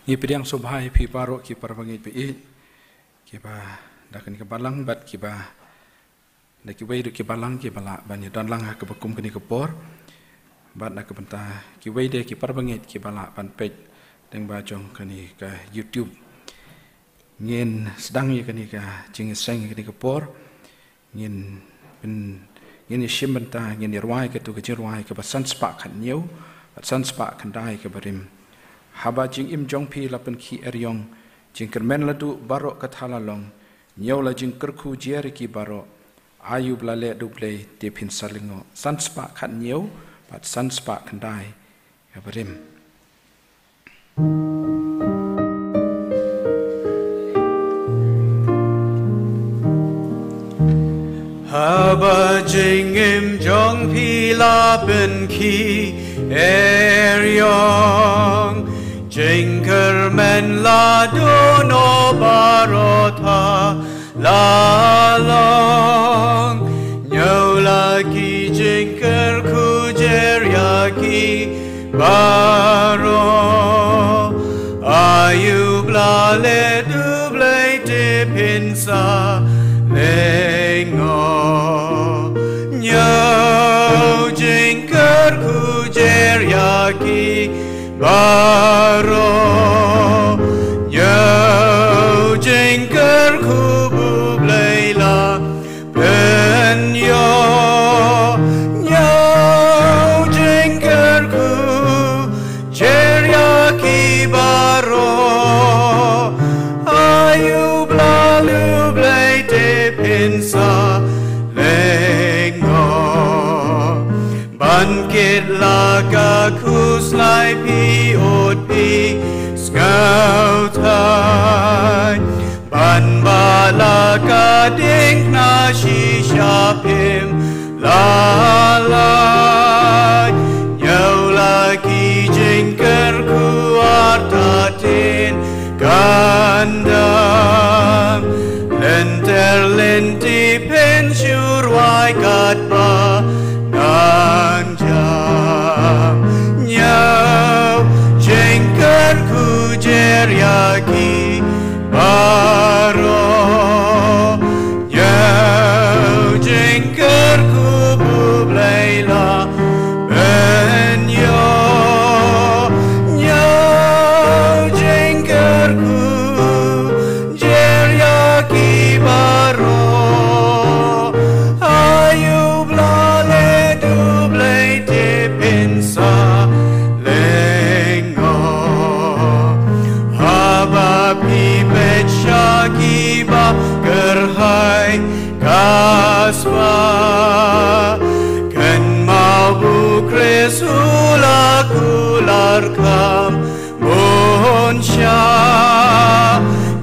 Ngipidang subhai pi paro ki parbangi pi ki ba dakan ki balang bat ki ba da ki wei ki balang ki bala ban dan lang ha ke bekum kini kepor bat nak benta ki wei de ki parbangi ki bala ban pej deng ba jong kini ka YouTube ngin sedang ye kini ka jing seng kini kepor ngin ngin shim benta ngin irwai ke tu ke jirwai ke basan spa khan nyeu basan spa khan dai ke barim haba jing im jong pi lapen ki eryong jing kermen ladu baro kathala long nyau la jing kerku jeri ki baro ayub la le duble te pin salingo sanspa khan nyau bat sanspa khandai kabarim haba jing im jong pi lapen ki eryong Jingkermen la dono barota la long nyau lagi jingker kujer yaki baro ayub la le duble te pinsa lengo nyau jingker kujer yaki baro nyau jingker kubu blela penyo nyau jingker ku jeriaki baro ayub lalu blei te pinsa lengo bangkit laga kuslai pi od pi skautai ban balaga ding na shisha pim lalai nyau lagi jingker ku artatin gandam lenter lenti pensyurwai katba nanjam nyau jengker kujer yaki baro nyau jengker kubu blela benyo nyau jengker kujer yaki baro ayub lale duble te pinsa lengo haba pipet shakiba gerhai kaswa kan mabu kresula kular kam monsha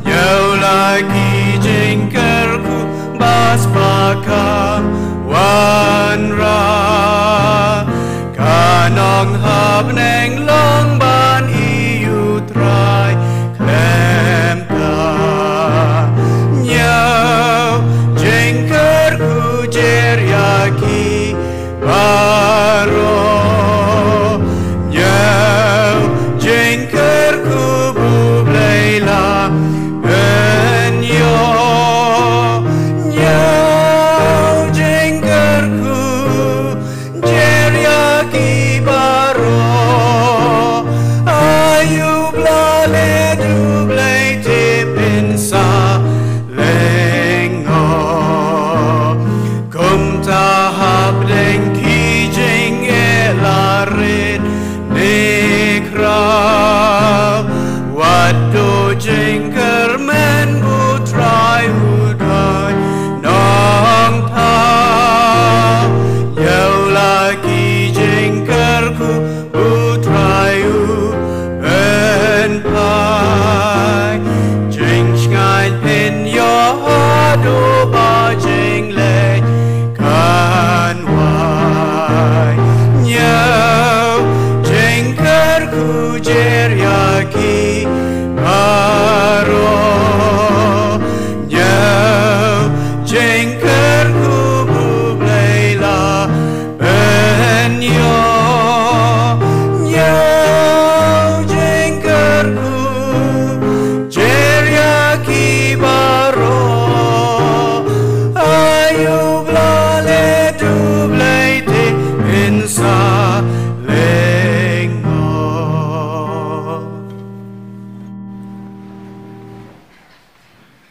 nyau lagi jingkerku bas pakam wanra kanong hab neng long ban iu trai klemta nyau jengker ku jeriaki baro nyau jengker ku bublela benyo nyau jengker ku jeriaki baro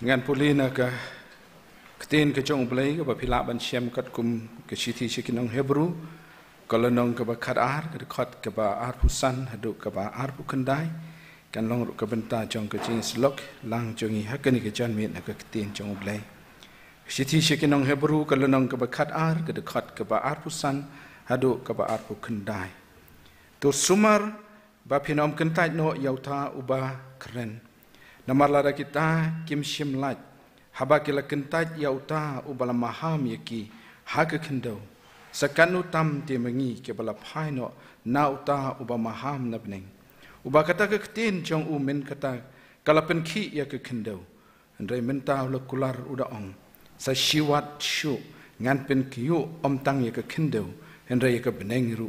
ngan puli na ka ketin ke jong blai ke bapila ban syam kat kum ke siti sikinong Hebrew kalau nong ke bakat ar ke dekat ke ba ar pusan haduk ke ba ar pukendai kan long ke benta jong ke jing slok lang jongi hakani ke jan mit na ke ketin jong blai siti sikinong Hebrew kalau nong ke bakat ar ke dekat ke ba ar pusan haduk ke ba ar pukendai tu sumar bapinom kentai no yauta uba keren namar lara kita kim shim laj haba kila kentai yauta ubala maham yaki haga kendo sakanu tam te mengi ke bala phai no na uta uba maham na bneng uba kata ke ketin jong u men kata kalapen ki ya ke kendo andai menta la kular uda ong sa shiwat shu ngan pen kiu om tang ya ke kendo andai ya ke bneng ru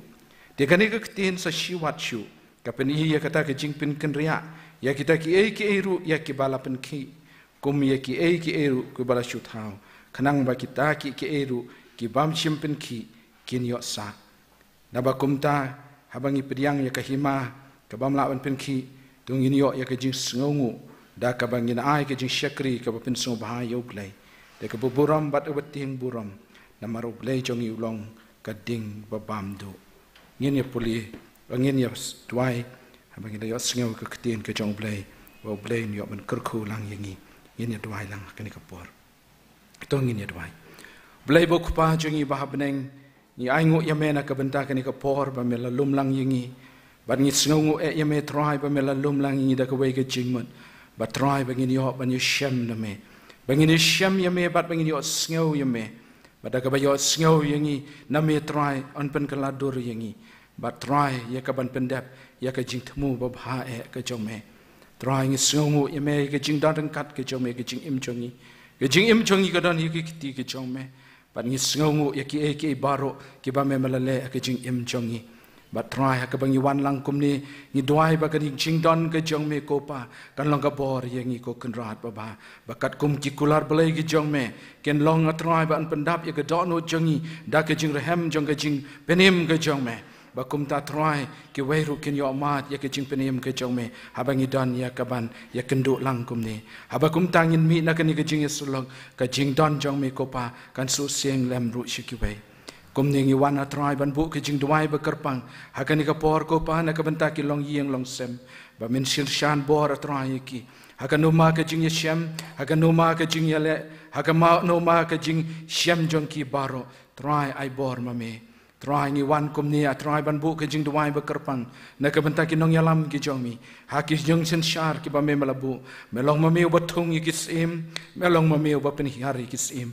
de kani ke ketin sa shiwat shu kapen ya kata ke jing pen kenria ya kita ki ru ya ki bala pen ki kum ya ki ru ku bala shu thau kanang ba kita ki ru ki bam chimpen ki kin yo sa na ba kum ta habangi pediang ya kahima ka bam la ban pen ki tung yin yo ya ka jing sngongu da ka bangin ai ka jing shakri ka ba pen so ba yo play de ka buram bat ubat ting buram na maro play jong yu long ka ding ba bam do ngin ya puli ngin ya twai habangi da yo sngo ka ketin ka jong play wa play yo ban kerku lang yangi ngin ya twai lang ka ni ka por to ngin ya twai Belai bok pa jungi bahab neng ni aingu yame na kabenta kani ka por ba mela lumlang yingi ba ngi sngongu yame try ba mela lumlang yingi da ka wei ka jingmut ba try ba ngi yo ba ni shem na me ba ngi shem yame ba ngi yo sngo yame ba da ka ba yo sngo yingi na me try on pen kala dur yingi ba try ya ka ban pendap ya ka jing tmu ba bha ka jome try ngi sngongu yame ka jing dan kat ka jome ka jing im jongi ka jing im jongi ka dan ki ti ka jome Bat ngi sngongu ya ki baro ki ba me malale ka jing im jongi bat try ka bangi wan lang kum ni ngi duai ba ka jing don ka jong me ko pa kan long ka bor ye ngi ko kan rat ba bakat kum ki kular belai ki jong me ken long try ba an pendap ya ka don no jongi da ka jing rehem jong ka jing penim ka jong me ba kum ta try ki weiru ken yo mat ya ka jing penim ka jong me habangi don ya ka ban ya kendu lang kum ni haba kum tangin mi na ka ni ka jing sulong ka jing don jong me ko pa kan su seng lem ru shiki wei kum ni ngi wan try ban bu ka jing duai ba kerpang ha ka ni ka por ko pa na ka benta ki long yeng long sem ba min sil shan bor try ki ha ka no ma ka jing ya shem ha ka no ma ka jing ya le ha ka ma no ma ka jing shem jong ki baro try ai bor ma me try ngi wan kum ni try ban bu ke jing duai ba kerpang na ka benta ki nong yalam ki jong mi ha ki jong sen shar ki ba me malabu melong ma me ba thung ki sim melong ma me ba pen hari ki sim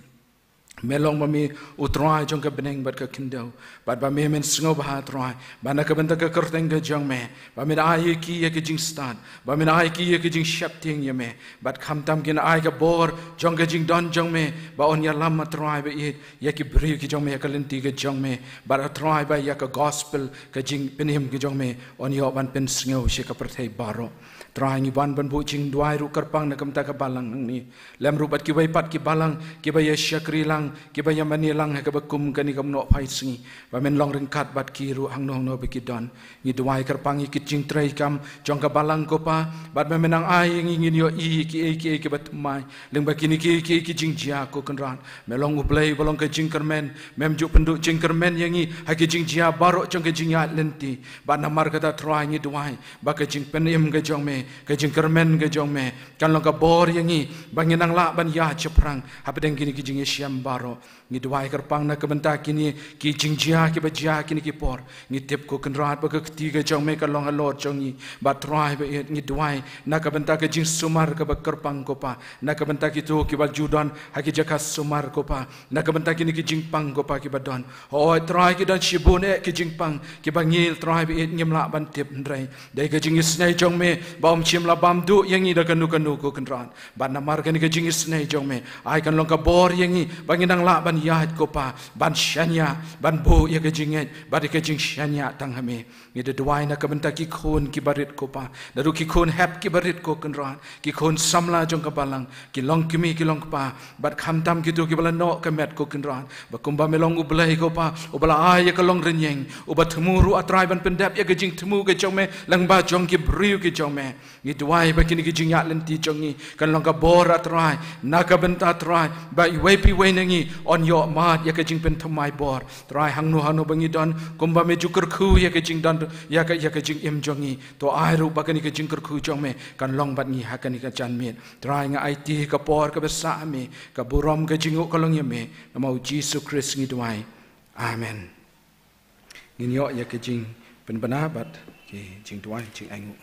melong ma me utrai jong ka beneng bat ka kindo bat ba me men sngo ba try ba na ka benta ka kerteng ka jong me ba me ai ki ye ki jing stan ba me ai ki ye ki jing shap ting ye me bat kham tam kin ai ka bor jong ka jing don jong me ba on ya lam ma try ba ye ki bri ki jong me ka lenti ka jong me ba try ba ya ka gospel ka jing penim ki jong me on yo ban pen sngo she ka perthai baro try ngi ban ban bu jing duai ru kerpang na kam ta ka balang nang ni lem ru bat ki bai pat ki balang ki ba ye shakri lang ki ba ya mani lang ha ka ba kum ka ni kam no phai singi ba men long ring kat bat ki ru hang no be ki don ngi duai kerpang ki jing trai kam jong ka balang ko pa bat ba menang ai ngi ngi yo i ki bat mai leng ba ki ni ki jing jia ko kan ran melong u play bolong ka jing kermen mem ju penduk jing kermen yangi ha ki jing jia baro jong ka jing ya lenti ba namar kata try ngi duai ba ka jing penim ka jong me ka jing kermen ka jong me kan long ka bor yangi bangin nang la ban ya cheprang ha pedeng kini ki jing syam baro ngi duai kerpang na ka benta kini ki jing jia ki ba jia kini ki por ngi tip ko kan rat ba ka ti ka jong me ka long alor jong ni ba try ba ngi duai na ka benta ka jing sumar ka ba kerpang ko pa na ka benta ki tu ki ba judon ha ki jaka sumar ko pa na ka benta kini ki jing pang ko pa ki ba don o try ki don shibune ki jing pang ki ba ngil try ba ngim la ban tip ndrai dai ka jing snai jong me ba chim la bam du yangi da kanu ko kan ran ba namar kan ka jing snai jong me ai kan long ka bor yangi ba ngi kadang la ban yahat ko pa ban shanya ban bo ya ke jinget ba ke jing shanya tang hame ni de dwai na ka benta ki khon ki barit ko pa daru ki khon hap ki barit ko kan ran ki khon samla jong ka balang ki long ki mi ki long pa bat kham tam ki tu ki bala no ka met ko kan ran ba kumba melong u blai ko pa u bala ai ya ka long renyeng u ba thmuru atrai ban pendap ya ke jing thmu ke jong me lang ba jong ki briu ki jong me ni dwai ba kini ki jing ya len ti jong ni kan long ka bor atrai na ka benta atrai ba i we pi we nangi on yo mat ya ke jing pen thmai bor trai hang nu hanu bangi don kumba me jukur khu ya ke jing don ya ke jing im jong ni to ai ru ba kini ke jing kur khu jong me kan long bat ni ha kani ka chan met trai nga ai ti ka por ka besa me ka burom ke jingu ka long ye me namau Jesus Christ ni dwai amen ngin yo ya ke jing pen bana bat ke jing dwai jing angu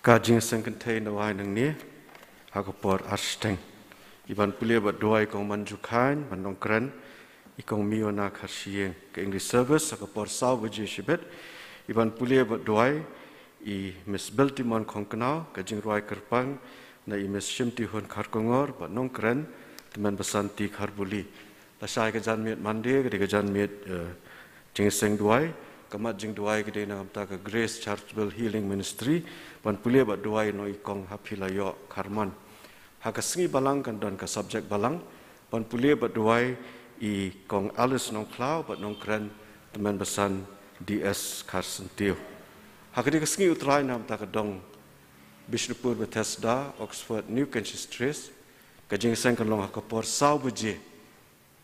Kajing sang contain the wine ng ni hakapor arsteng iban pulia bat doai kong manjukan bandong kren ikong miona khasieng ke English service hakapor saw waje shibet iban pulia bat doai i Miss Beltimon kong kanau kajing ruai kerpang na i Miss Shimti hun kharkongor bandong kren teman besanti kharbuli lasai ke jan miet mande ke jan miet jing sang doai kamat jing duai gede na amta ka Grace Charitable Healing Ministry ban pulia bat duai no ikong hapilayo karman haka singi balang kan don ka subject balang ban pulia bat duai i kong Alice nong klau bat nong kren teman besan DS Carson Teo haka di ka singi utrai na amta ka dong Bishnupur Bethesda Oxford New Kenshin Street ka jing sang kan long haka por saw buje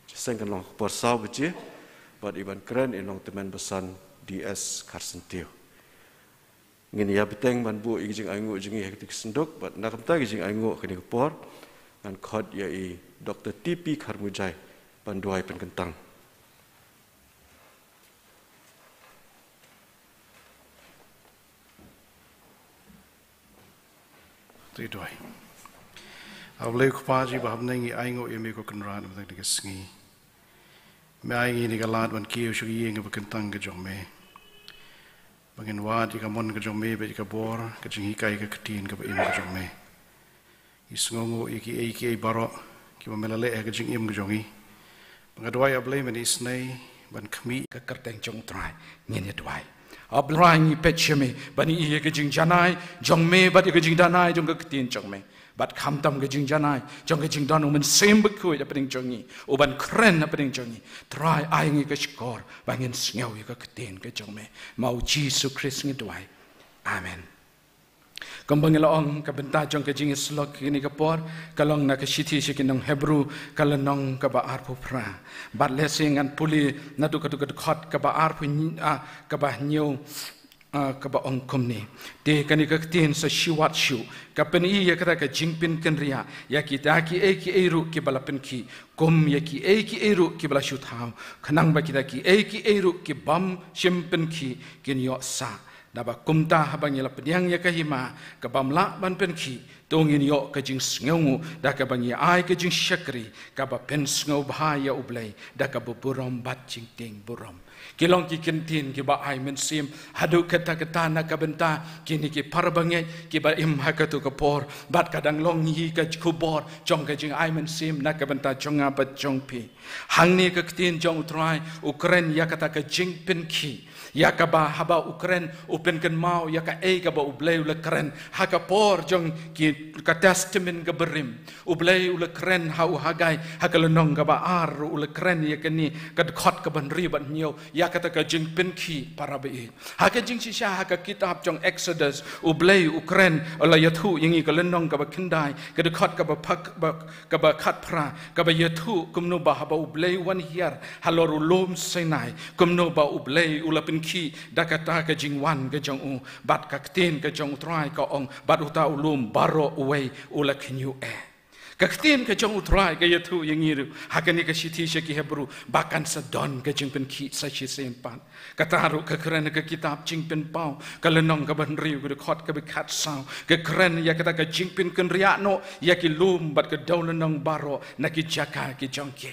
sang kan long por saw buje bat iban kren inong teman besan DS Carson Teo. Ngin ya beteng man bu igi jing aingu jing i hektik sendok bat nakamta igi jing aingu kini kepor ngan khod ya i Dr. TP Kharmujai panduai penkentang. Tidoi. Awle kupaji bahabnengi aingu yemi ko kenran beteng dik sngi. Me aingi ni galat ban kiu shugi yeng bekentang ke jong me. Bangin wat ika mon ke jong me be ika bor ke jing hikai ke ketin ke im ke jong me. Isngongo iki ei baro ki melale ke jing im ke jongi. Bangadwai able men isnei ban khmi ka kerteng jong trai ngin ye dwai abrai ni pechme bani ye ke jing janai jong me bat ke jing danai jong ke ketin jong me bat kham tam ke jing janai jong ke jing don men sem bekui da pening jongi uban kren na pening jongi try ai ngi ke skor bangin sngew ke ketin ke jong me mau Jesus Christ ngi dwai amen kambang elong ka benta jong ke jing slok ni ke por kalong na ke sithi sikinong Hebrew kalanong ka ba arpu pra bat lesing an puli na du ka khot ka ba arpu ka ba nyu ka ba ong komni te kani ka tin sa shiwat shu ka pen I ya kra ka jingpin kan ria ya ki ta ki e ru ki bala pen ki kom ya ki e ru ki bala shu thau khanang ba ki ta ki e ru ki bam shimpen ki kin yo sa daba kumta habang yala penyang ya kahima ka bamla ban pen ki tongin yo ka jing sngew da ka bang ya ai ka jing shakri ka ba pen sngew bahaya ublai da ka buram bat jing ting buram kilong ki kentin ki ba ai men sim hadu kata na ka benta kini ki parbange ki ba im ha ka tu ka por bat kadang long hi ka kubor jong ka jing ai men sim na ka benta jonga bat jong pi hang ni ka tin jong trai Ukraine ya kata ka jing pen ki ya ka ba haba Ukraine open kan mau ya ka ka ba ublay ula kren ha ka por jong ki ka testament ka berim ublay ula kren ha u hagai ha ka lonong ka ba ar ula kren ya ka ni ka khot ka ban ri ban nyo ya ka ta ka jing pen ki para be ha ka jing si sha ha ka kitab jong Exodus ublay Ukraine ula yathu yingi ka lonong ka ba kindai ka khot ka ba phak ka ba khat pra ka ba yathu kumno ba ha ba ublay wan hiar halor ulum Sinai kumno ba ublay ula pen ki dakata ke jingwan ke jong u bat ka tin ke jong trai ka ong bat uta ulum baro uwei ula kinyu ka tin ke jong trai ke yatu yangiru hakani ke sithi ki Hebrew bakan sa don ke jing pen ki sa chi sempan kataru ke kren ke kitab jing pen pau ka lenong ka ban riu ke khot ke khat sao ke kren ya kata ke jing pen ken ria no ya ki lum bat ke daulenong baro na ki jaka ki jong ki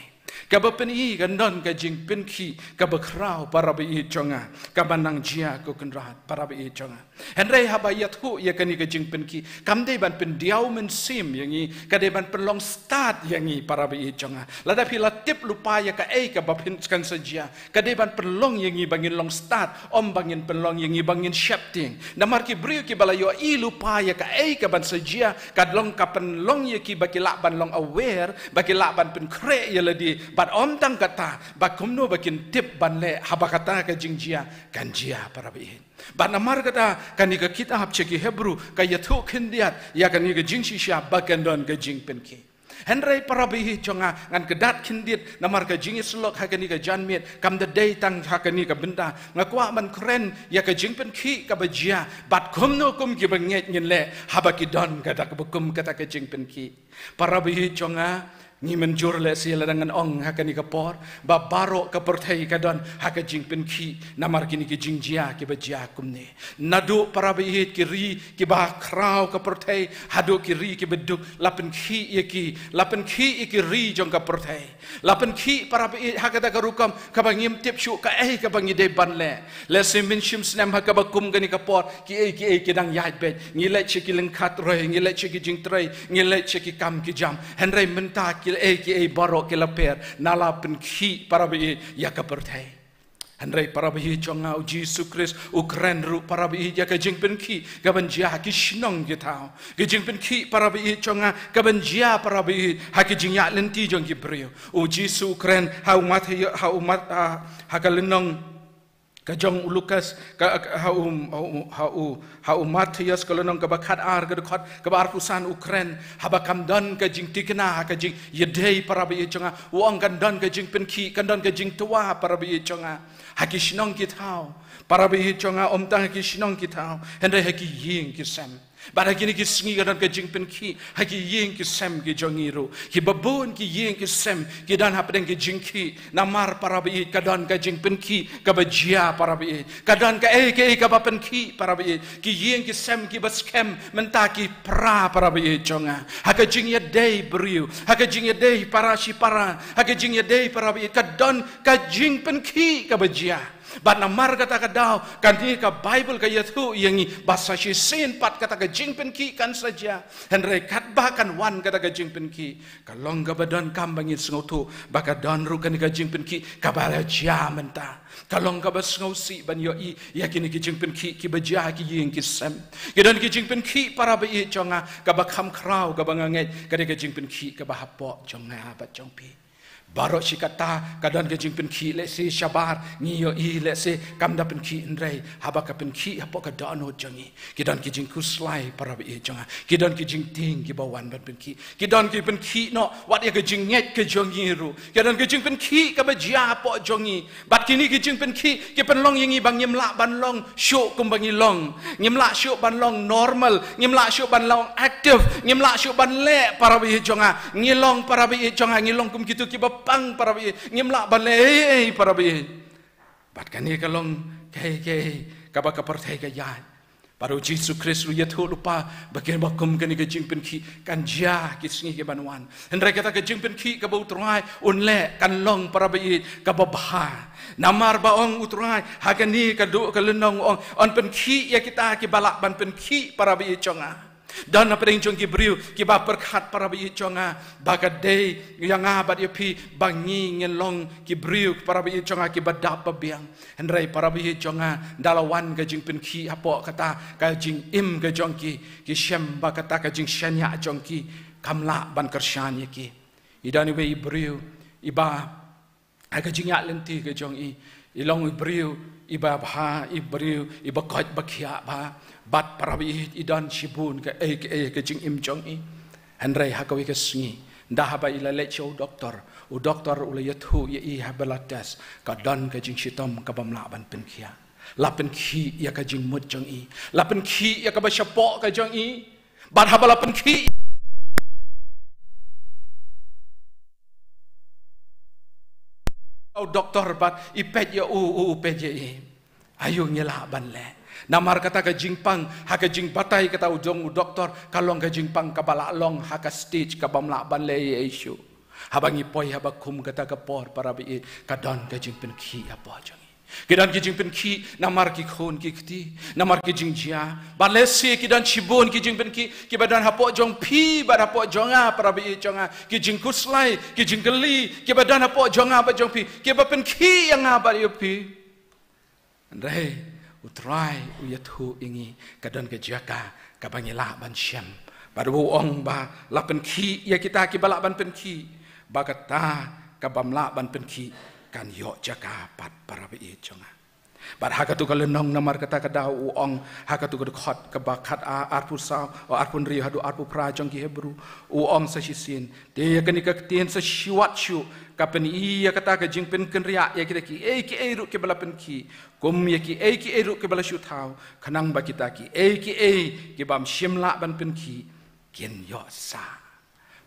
Kabapen i gandon ka jing penki kabakrau para bi jonga kabanang jia ko kenrat para bi jonga henrei habayat hu ya kani ka jing penki kamde ban pendiau men sim yangi kade ban penlong start yangi para bi jonga lada pila tip lupa ya ka ka bapin kan saja kade ban penlong yangi bangin long start om bangin penlong yangi bangin shapting namar ki brio ki balayo i lupa ya ka ban saja kadlong ka penlong ya ki bakila ban long aware bakila ban pen kre ya ladi bat om tang kata bakumno bakin tip banle habakata ka jingjia kanjia para bihin bat namar kata kani ka kitab ceki Hebrew ka yathu khindiat ya kani ka jingsi sya bakandon ka jing penki henrei para bihi jonga ngan kedat khindit namar ka jingi selok hakani ka janmet kam the day tang hakani ka benda ngakwa man kren ya ka jing penki ka bajia bat kumno kum ki banget nginle habakidon kata ka bukum kata ka jing penki para bihi jonga ni menjur le sila dengan ong hakani kapor ba baro ka perthai kadon haka jing penki namar kini ki jingjia ki bajia kumne nadu para bihit ki ri ki ba krau ka perthai hadu ki ri ki beduk lapen khi ki ri jong ka perthai lapen khi para bihit hakata ka rukam ka bangim tip shu ka ka bangi de ban le simin shim snam haka bakum gani kapor ki dang yai bet ngile cheki lengkat roi ngile cheki jing trai ngile cheki kam ki jam henrei menta ki baro ki laper nala pen khi para bi ya ka perthai henrei para bi jonga u Jesus Christ ukren ru para bi ya ka jing pen khi ka banjia ki shnong ki thao ki jing pen khi para bi jonga ka banjia para bi ha ki jing ya lenti jong ki brio u Jesus ukren ha umat ha ka lenong kajong Lukas ha Matius kalau nong kabakat ar kadukot kabar pusan Ukraine habakam don kajing tikna kajing yedei para bi jonga wong kan don kajing penki kan don kajing tua para bi jonga hakishnong kitau para bi jonga om tang hakishnong kitau hende haki ying kisam bara kini ki sngi kan kajing penki haki ying kisam ki jongiru ki babun ki ying kisam ki dan hapdeng ki jingki namar para bi kadon kajing penki kabajia para bi kadon ka ka bapenki para bi ki ying kisam ki baskem mentaki pra para bi jonga haka jing ya dei briu haka jing ya dei para si para haka jing ya dei para bi kadon kajing penki kabajia bat namar kata kadau kanti ka Bible ka yathu yangi basa si sin pat kata ka jing penki kan saja henrei kat bahkan wan kata ka jing penki kalong ka badan kambangin sengotu baka don ru kan ka jing penki ka bala jia menta kalong ka bas ngausi ban yo i yakini ki jing penki ki bajia ki ying ki sem kidan ki jing penki para ba i jonga ka bakham krau ka bangangai ka ka jing penki ka bahapo jonga ba jongpi Barok si kata kadang kejing penki lesi syabar ngiyo i lesi kamda penki indrei habaka penki apa kadano jangi kidan kejing kuslai para bi janga kidan kejing ting ki bawan ban penki kidan ki penki no wat ya kejing nget ke jongiru kidan kejing penki ka bajia apa jongi bat kini kejing penki ki penlong yangi bang nyemla ban long syuk kum bangi long nyemla syuk ban long normal nyemla syuk ban long active nyemla syuk ban le para bi janga ngilong para bi janga ngilong kum kitu ki pang para bi ngimla balai para bi bat kani kalong kai kabaka perthai ka yan paru Jesus Christ lu yathu lupa bagian bakum kani ka jing penki kan jia kisngi ke banwan hendra kata ka jing penki ka bau trai unle kan long para bi ka babha namar baong utrai hagani ka du ka lenong on penki ya kita ki balak ban penki para bi jonga dan apa yang jongki beriu kiba perkat para bi jonga bagadei yang abad yapi bangi ngelong ki beriu para bi jonga ki badap biang hendrai para bi jonga dalawan ka jing penki apo kata ka jing im ka jongki ki shem ba kata ka jing shanya jongki kamla ban kershan yaki idani be beriu iba ka jing ya lenti ka jongi ilong beriu iba bha ibriu iba kot bakhia ba bat para bi idan shibun ka ka jing im jong i handrai hakawi ka sngi dah ba ila le chou doktor ula yathu ya i habalatas ka dan ka jing shitom ka bamla ban penkhia la penkhi ya ka jing mut jong i la penkhi ya ka ba shapo ka jong i bat habala penkhi doktor bat ipet ya pet ya ayo nyela ban le namar kata ka jingpang ha ka jing batai kata ujong doktor kalong ka jingpang ka bala long ha ka stage ka bamla ban le issue Habangi poi habakum kata kapor para bi kadan ka jing pen ki apa jangi. Kidan ki jing pen ki namar ki khon ki kti namar ki jing jia balesi kidan chibon ki jing pen ki badan hapo jong pi bad hapo jonga para bi jonga ki jing kuslai ki jing geli ki badan hapo jonga ba jong pi ki ba pen ki yang ba yu pi. Andai utrai uyathu ingi kadan ke jaka kabangila ban syam pada ong ba la pen ki ya kita ki balak ban pen ki bagata kabamla ban pen ki kan yo jaka pat para bi jonga bar hakatu kalenong namar kata kada ong hakatu khot kabakat arpu sa arpun ri hadu arpu pra jong ki hebru ong sa sisin de kani ka tien sa shiwat shu kapen iya kata ka jing pen ken ria ya kita ki ru ke bala pen ki kum ya ki ru ke bala shu thau khanang ba kita ki bam shimla ban pen ki ken yo sa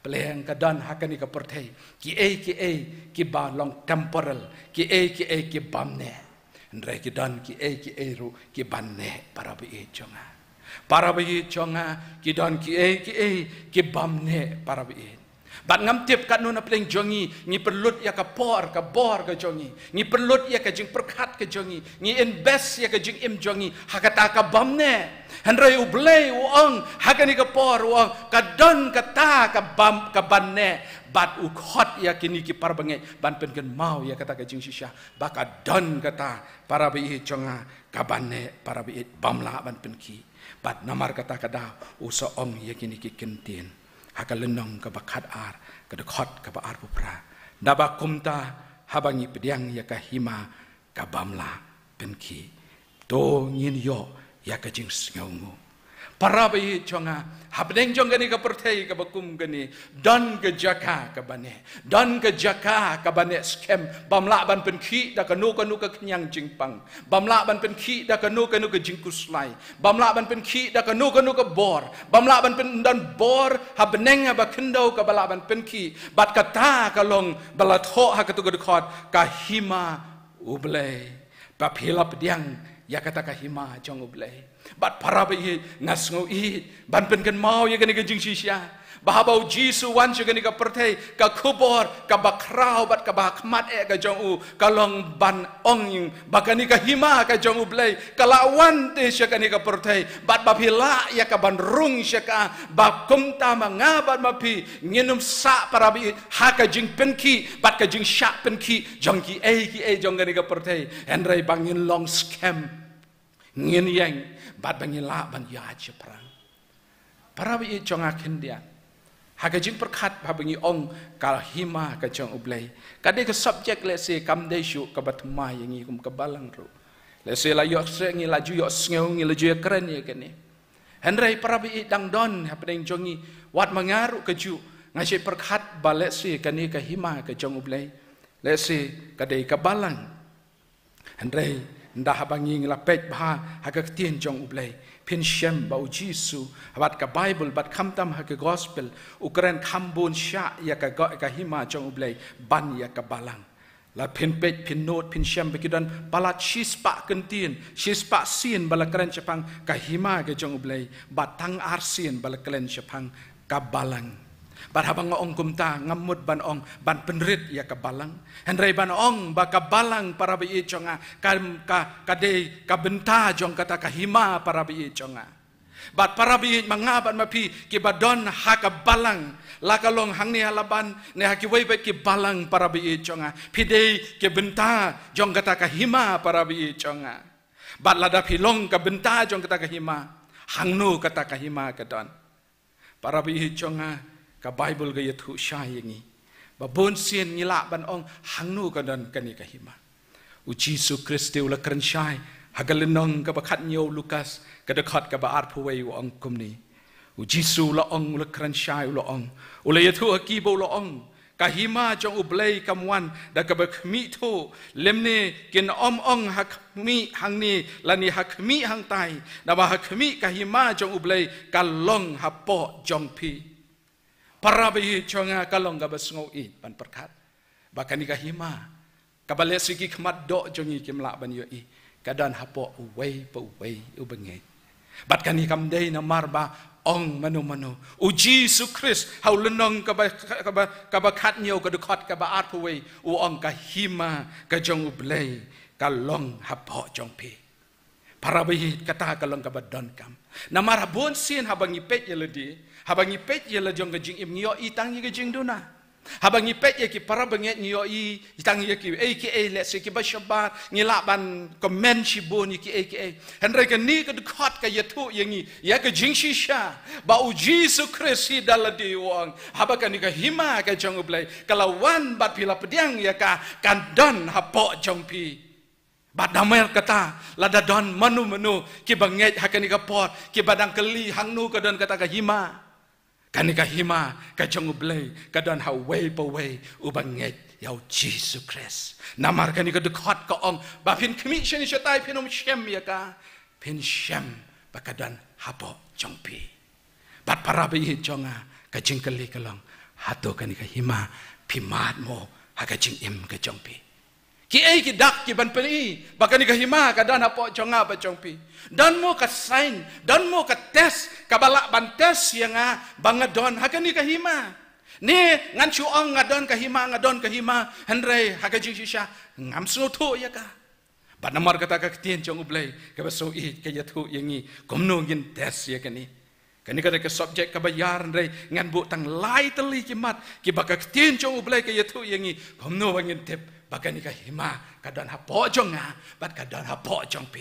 peleng kadan hakani ka perthai ki ba long temporal ki bamne ndre ki dan ki ru ki banne para bi jonga ki dan ki bamne para bi bat ngam tiap kat nuna peleng jongi ni perlut ya ka por ka bor ka jongi ni perlut ya ka jing perkhat ka jongi ni invest ya ka jing im jongi hakata ka bamne handrai ublei uang hakani ka por uang ka don ka ta ka bam ka banne bat u khot ya kini ki parbange ban pen ken mau ya kata ka jing shisha ba ka don kata para bi jonga ka banne para bi bamla ban pen ki bat namar kata kada usa ong ya kini ki kentin hakalenong ka bakat ar ka dekhot ka ba ar pupra daba kumta habangi pediang ya ka hima ka bamla penki to ngin yo ya ka jing sngongu para bi jonga habdeng jong gani ka perthai ka bakum gani dan ke jaka ka bane dan ke jaka ka bane scam bamla ban penki da ka nu ka kenyang jingpang bamla ban penki da ka nu ka jing kuslai bamla ban penki da ka nu ka bor bamla ban pen dan bor habneng ba kendau ka bala ban penki bat kata ka long bala tho ha ka tu khot ka hima ublei ba philap diang ya kata ka hima jong ublei bat para bi ngasngo i ban pen kan mau ya gani ka jing shisha bahabau jisu wan je gani ka perthai ka khubor ka bakrau bat ka bakmat ka jong u kalong ban ong bakani ka hima ka jong u blai kalawan te syakani ka perthai bat bapila ya ka ban rung syaka ba kumta mangabat mapi nginum sa para bi ha ka jing penki bat ka jing syak penki jong ki jong gani ka perthai henrai bangin long scam ngin yang bat bangin la ban ya perang para bi jonga kendian haka jing perkhat habangi ong kal hima ka jong ublai kade ka subject le se kam de shu ka batma yangi kum ka balang ru le se la yo se ngi la ju yo sngew ngi la ju kren ye kene henrai para bi dang don hapeng jongi wat mangaru ka ju ngai perkhat bale se kani ka hima ka jong ublai le se kade ka balang henrai ndah habangi ngla pek bha haka tien jong ublai pin shem bau jisu bat ka bible bat khamtam ha ka gospel ukran khambun sha ya ka hima jong ublai ban ya ka balang la pin pet pin note pin shem bekidan balat shispa kentin shispa sin balakran chapang ka hima ka jong ublai batang arsin balakran chapang ka balang bat habang ong kumta ngamut ban ong ban penrit ya ka balang henrai ban ong ba ka balang para bi jonga ka de ka benta jong kata ka hima para bi jonga bat para bi mangabat mapi ki badon ha ka balang la ka long hang ni halaban ne ha ki wei be ki balang para bi jonga pide ki benta jong kata ka hima para bi jonga bat lada pilong ka benta jong kata ka hima hangnu kata ka hima ka don para bi jonga ka bible ga yathu shayangi ba bon sien ngila ban ong hangnu ka dan kani ka hima u jisu kriste ula kran shai hagalenong ka bakhat nyo lukas ka dakhat ka ba arphuwei u ong kumni u jisu la ong ula kran shai ula ong ula yathu akibo ula ong ka hima jong ublei kamwan da ka bakhmi tho lemne kin ong hakmi hangni lani hakmi hang tai da ba hakmi ka hima jong ublei ka long hapo jong pi para bi jonga kalong ga basngo I ban perkhat bakani ka hima kabale siki khmat do jongi kimla ban yo I kadan hapo uwei pa uwei ubenge Bat kani kam day na marba ong manu. U Jesus Christ hau lenong ka khat nyo ka dukhat ka ba art way u ong ka hima ka jong ublay ka long hapo jong pi. Para bahit kata ka long ka ba don kam. Na marabon sin habang ipet yeladi, habang ipet yela jong ka jing im nyo itang yi ka jing duna. Habang ipet ya ki para banget nyo i itang ya ki aka let's say ki ba shabat ngilaban komen shibun ki aka henry ka ni ka dukhat ka yatu yangi ya ka jing shisha ba u Jesus Christ hi daladi wang haba ka ni ka hima ka jong ublay kalawan bat pila pediang ya ka kan don hapo jong pi bat damel kata lada don manu ki banget hakani ka pot ki badang keli hangnu ka don kata ka hima kanika hima ka jong ublay ka don ha way pa way ubanget yaw Jesus Christ namar kanika dukhat ka ong ba pin commission siya tay pinom shem ya ka pin shem ba ka don hapo jong pi bat para bi jonga ka jing kali kalong hato kanika hima pimat mo ha ka jing im ka jong pi ki ai ki dak ki ban peni ba kanika hima ka don hapo jonga ba jong pi dan mo ka sign dan mo ka test kabala ban test yang bangadon hakani ka hima ni ngan chuang ngadon ka hima henry hakaji shisha ngam so tho ya ka ban namar kata ka tien jong ublay ka baso i ka yathu yangi komno ngin test ya kani kata ka subject ka bayar henry ngan bu tang lai teli kimat ki baka tien jong ublay ka yathu yangi komno ngin tip bakani ka hima kadon hapo jonga bat kadon hapo jong pi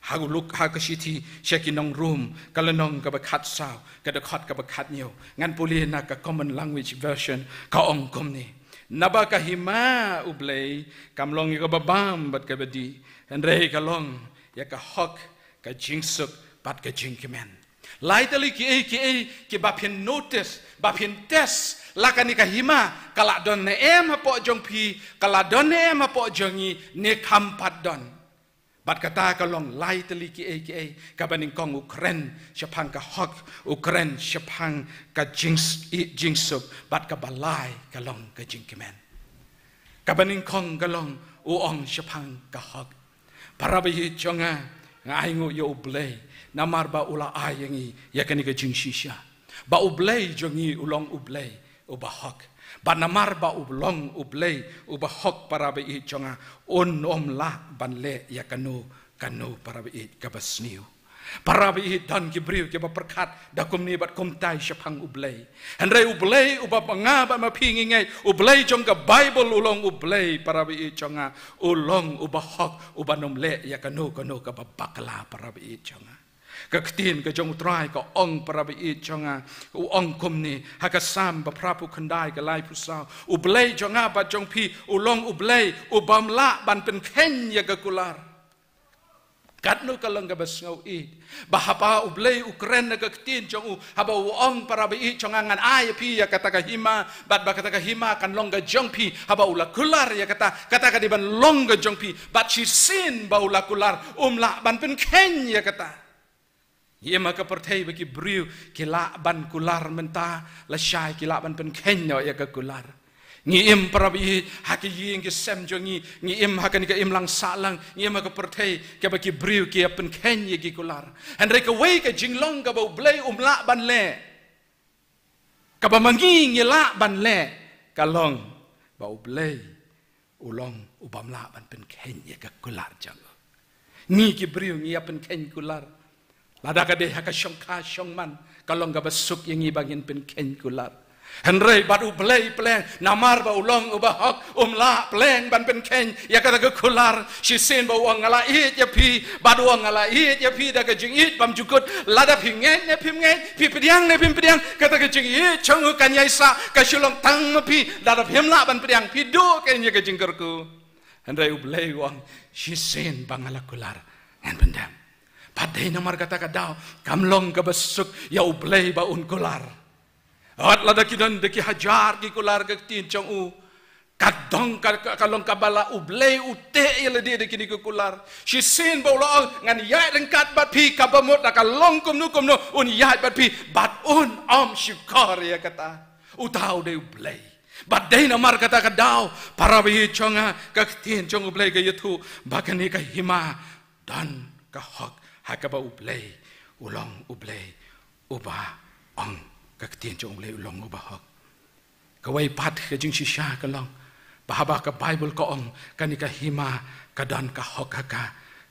haguluk hagashiti shekinong room kalanong kabakhat saw kadakhat kabakhat nyo ngan puli na ka common language version ka ongkom ni naba ka hima ublay kamlong ka babam bat kabadi henry kalong ya ka hok ka jingsuk bat ka jingkimen laitali ki bapin notice bapin test lakani ka hima kala don ne em hapo jong pi kala don ne em hapo jongi ne kampat don bat kata kalong lai tali ki kabaning kong Ukren syapang ka hok Ukren syapang ka jingsuk bat ka balai kalong ka jingkimen kabaning kong kalong uong syapang ka hok para bayi jonga ngaingu yo ublay namar ba ula ayangi yakani ka jingshisha ba ublay jongi ulong ublay ubahok ba namar ba ublong ublay ubahok para ba i jonga on la banle yakanu para ba i kabasniu para ba i dan gibriu ke ba perkat dakum ni bat komtai syapang ublay henry ublay ubapanga ba mapingingai ublay jonga bible ulong ublay para ba i jonga ulong ubahok ubanom le yakanu ka babakla para ba i jonga kaktin ka jong try ka ong para bi jonga u ong kumni hakasam ba prapu khandai ka lai pusaw u blay jonga ba jong pi u long u blay u bamla ban pen khen ya ka kular katno ka lang ka basngaw i bahapa u blay u kren na kaktin jong u haba u ong para bi jonga ngan ay pi ya kata ka hima bat ba kata ka hima kan long ka jong pi haba u la kular ya kata ka di ban long ka jong pi bat si sin ba u la kular la ban pen khen ya kata ye maka pertai bagi briu kila ban kular menta la syai kila ban pen kenyo ya ka kular ngi im parabi haki ying ke sem jongi ngi im hakan ka im lang salang ngi maka pertai ke bagi briu ke pen ken ye ki kular andre ka wei ka jinglong ka bau blai la ban le ka ba mangi ngi la ban le kalong bau blai ulong ubam la ban pen ken ye ka kular jang ngi ki briu ngi pen ken kular lada ka deh ka syong man kalong ka basuk yang ibangin pen ken kular henry badu play namar ba ulong ubahok la pleng ban pen ken ya kata ka kular si sen ba wang ala it ya pi badu wang ala it ya pi da ka jing it bam jukut lada pingen ne pi pediang kata ka jing it chong kan yai sa ka shulong tang pi lada pim la ban pediang pi do ken ya ka jing kerku henry ublay wang si sen bang ala kular ngan pendam padai namar kata kadau kamlong ka basuk ya ublay ba un kular at lada kidan deki hajar ki kular ka tin chong u kadong kalong kabala ublay ute ya lede deki ni kular si sin ba ulo ngan yai rengkat bat pi kabamot na kalong kum no un yai bat pi bat un syukar ya kata utau de ublay badai namar kata kadau para bi chonga ka tin chong ublay ka yatu bakani ka hima dan ka hok hakaba ublay ulang ublay ubah ong kaktian jong ublay ulang ubah hok kawai pat ka jing shisha ka long bahaba ka Bible ka ong kanika hima kadan ka hok ka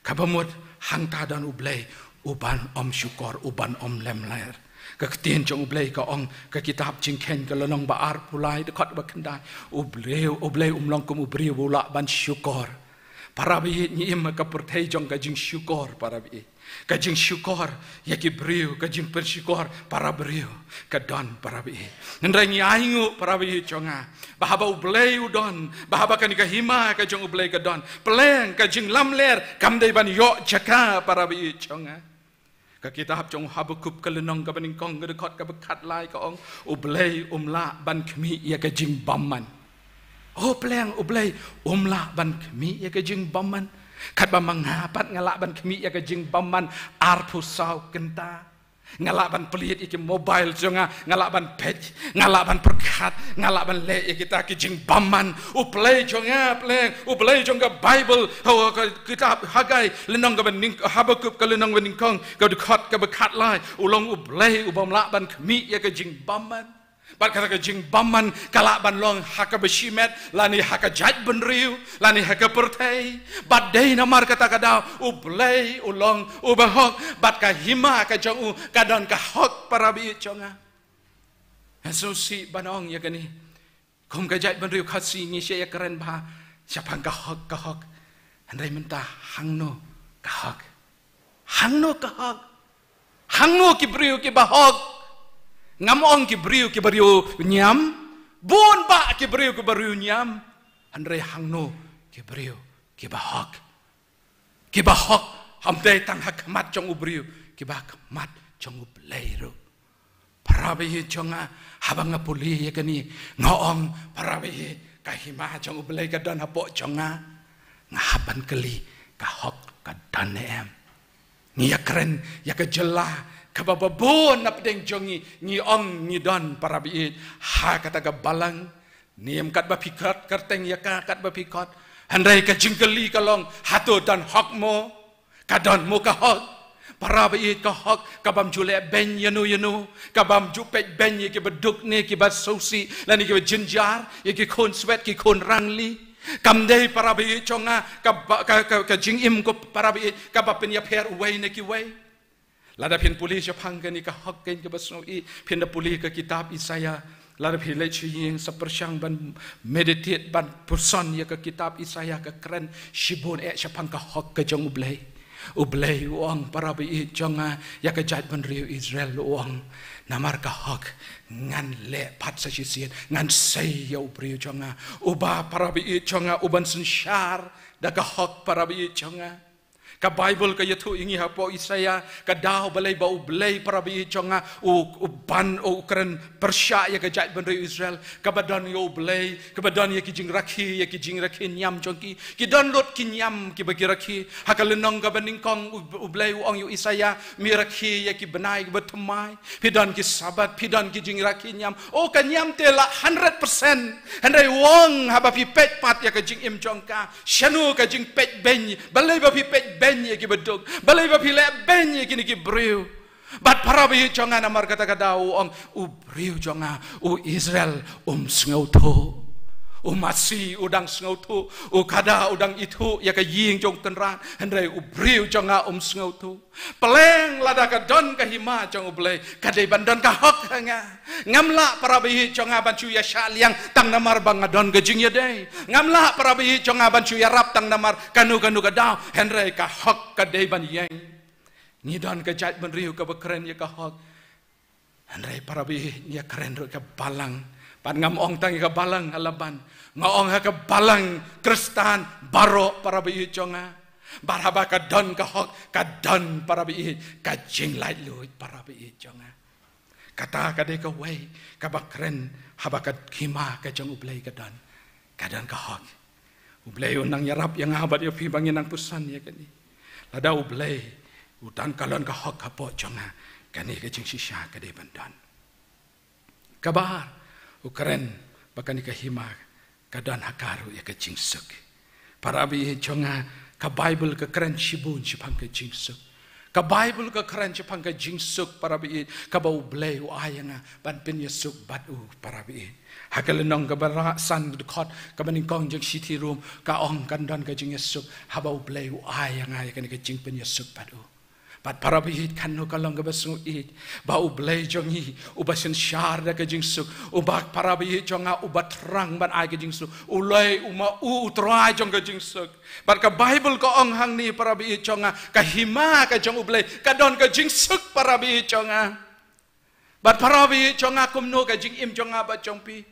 kabamut hangta dan ublay uban om syukur uban om lemler kaktian jong ublay ka ong ka kitab jingken ka lonong baar pulai dekat bakandai ublay umlong kum ubri bula ban syukur para bi ni im ka pertai jong ka jing syukur para bi ka jing syukur ya ki briu ka jing bersyukur para briu ka don para bi nendrai ni aingu para bi jonga bahaba ublay udon bahaba kan ka hima ka jong ublay ka don peleng ka jing lamler kam dai ban yo jaka para bi jonga ka kitab jong Habakuk ka lenong ka baning kong ka dekot ka bekat lai ka ong ublay umla ban kmi ya ka jing bamman oh peleng ublay umla ban kmi ya ka jing bamman kat ba mangapat ngalak ban kmi ya ka jing bamman arpu sau kenta ngalak ban pelit iki mobile jonga ngalak ban page ngalak ban perkat ngalak ban le ya kita ki jing bamman ublay jonga peleng ublay jonga Bible ho ka kitab Hagai lenong ka baning Habakuk ka lenong baning kong ka dekot ka bekat lai ulong ublay ubamla ban kmi ya ka jing bamman bat kata ka jing bamman kalak ban long haka beshimet lani haka jaj benriu lani haka pertai bat dei namar kata kada ublay ulong ubahok bat ka hima ka jong kadon ka hok para bi jonga so si banong ya kani kum ka jaj benriu khasi ni she ya keren ba siapang ka hok andai mentah hangno ka hok hangno ki briu ki bahok ngamong ki beriu nyam bun ba ki beriu nyam andre hangno ki beriu ki bahok hamdai tang hakmat jong ubriu ki bakmat jong ubleiru parabi jonga habang puli ya kani ngoong parabi kahima jong ublei ka dan hapo jonga ngahaban keli kahok ka dan em ni ya keren ya kejelah kabababon na pedeng jongi ni ong ni don para biit ha kata ka balang niem kat ba pikat kerteng ya kat ba pikat handai ka jingkeli kalong hatu dan hokmo kadon mo ka hok para biit ka hok kabam jule ben yenu kabam jupet ben ye ki beduk ne ki ba sosi lan ki jinjar ye ki kon sweat ki kon rangli kamdei para biit jonga ka jing im ko para biit ka ba pen ya per way ne ki way lada pin puli japang ni ka hak ken ke basoi pin da puli ke kitab Isaya lada pin le chiying sapersyang ban meditate ban person ya ke kitab Isaya ke keren shibun japang ka hak ke jong ublay uang para bi jonga ya ke jat ban riu Israel uang namar ka hak ngan le pat sa sisien ngan sei ya ubriu jonga uba para bi jonga uban sensyar da ka hak para bi jonga ka Bible ka yatu ingi hapo Isaya ka daw balay ba ublay para bi jonga uban ukren persya ya ka jat bandai Israel ka badan yo ublay ka badan ya ki jing rakhi nyam jongki ki don lot ki nyam ki bagi rakhi hakalenong ka baning kong ublay uang yo Isaya mi rakhi ya ki benai ka batumai pidan ki sabat pidan ki jing rakhi nyam ka nyam tela 100% handai wong haba pi pet pat ya ka jing im jongka shanu ka jing pet ben balay ba pi pet benye ki beduk balai ba pile benye kini ki briu bat para bi jonga namar kata kadau ong briu jonga Israel sngauto masih udang sngauto kada udang itu ya ka ying jong tenran handai briu jonga sngauto peleng lada ka don ka hima jong ublay kadai bandan ka hok nga ngamla para bi jonga bancu ya syaliang tang namar bangadon ka jing ya dei ngamla para bi jonga bancu ya rap tang namar kanu ka daw handai ka hok ka dei ban yang ni don ka jat ban riu ka bekeren ya ka hok handai para bi ya keren ro ka balang pan ngam ong tang ka balang alaban ngaong ka balang kristan baro para bi jonga baraba ka don ka hok ka don para bi ka jing lai luit para bi jonga kata ka de ka way ka bakren habakat khima ka jong ublay ka don ka hok ublay unang yarap yang habat yo pi bangin nang pusan ya kani lada ublay udan kalon ka hok ka po jonga kani ka jing shisha ka de bandan kabar ukren bakani ka hima kadan hakaru ya ka jing suk para bi jonga ka Bible ka keren shibun shipang ka jing suk Ka Bible ka keren cepang ka jingsuk para biit ka bau blay u ayanga ban pin yesuk bat u para biit. Hakalenong ka bara san dekot ka baning kong jeng city room ka ong kan don ka jing yesuk ha bau blay u ayanga ya kan ka jing pin yesuk bat u. Bat para bihit kan no kalong ka basu it bau blay jongi ubasin syar da ka jingsuk ubak para bihit jonga ubat terang ban ai ka jingsuk ulai uma trai jong ka jingsuk bat ka Bible ka ong hang ni para bihit jonga ka hima ka jong ublay ka don ka jingsuk para bihit jonga bat para bihit jonga kumno ka jing im jonga bat jongpi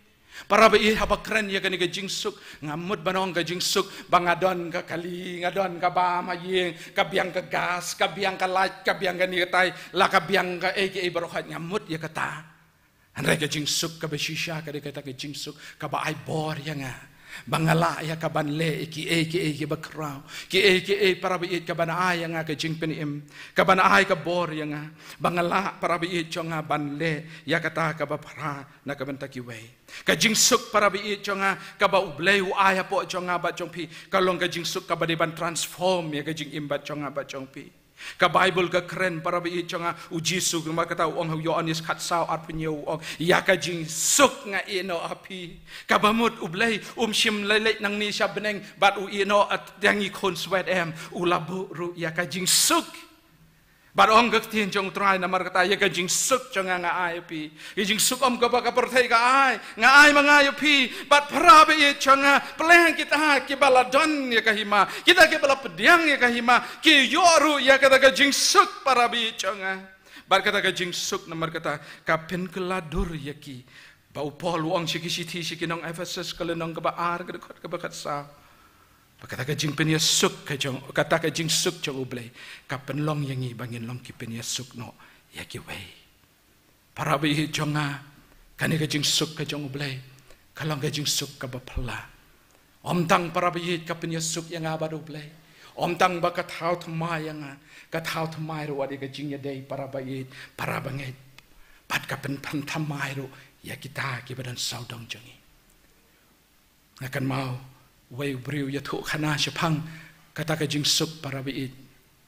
para bihit haba keren ya kan ka jingsuk ngamut banong ka jingsuk bangadon ka kali ngadon ka ba mayeng ka biang ka gas ka biang ka light ka biang ka ni tai la ka biang ka aka barohat ngamut ya kata andai ka jingsuk ka besisha ka de kata ka jingsuk ka ba ai bor ya nga bangala ya ka ban le ki bakrau ki para bihit ka ban ai nga ka jing penim ka ban ai ka bor ya nga bangala para bihit jonga ban le ya kata ka ba para na ka ban takiwei ka jingsuk para biit jonga ka ba ublay u aya po jonga ba jongpi ka long ka jingsuk ka ba deban transform ya ka jing imbat jonga ba jongpi ka Bible ka keren para biit jonga u Jisu ka kata ong Yohanes khatsau at punyo ong ya ka jingsuk nga ino api ka bamut ublay shim lele nang ni sya beneng bat u ino at yangi kon swet em u labu ru ya ka jingsuk bat ong ka tien jong trai na mar kata ya ka jingsuk jonga nga ai pi jingsuk om ka ba ka perthai ka ai nga ai mangayo pi bat para be jonga peleng kita ki baladon ya ka hima kita ki bala pediang ya ka hima ki yoru ya kata ka jingsuk para be jonga bat kata ka jingsuk na mar kata ka pen keladur ya ki bau Paul ong sikiti sikinong Ephesus kalenong ka ba ar ka ka ba katsa kata ka jing pen yesuk ka jong kata ka jing suk jong ublay ka penlong yangi bangin long ki pen yesuk no ya ki wei para bi jonga kani ka jing suk ka jong ublay kalong ka jing suk ka bapla om tang para bi ka pen yesuk yang abad ublay om tang ba ka thau thmai yang ka thau thmai ro adi ka jing ya dei para bangai pat ka pen pan thmai ro ya kita ki badan saudong jongi akan mau wei briu ya thu khana shapang kata ka jingsuk para biit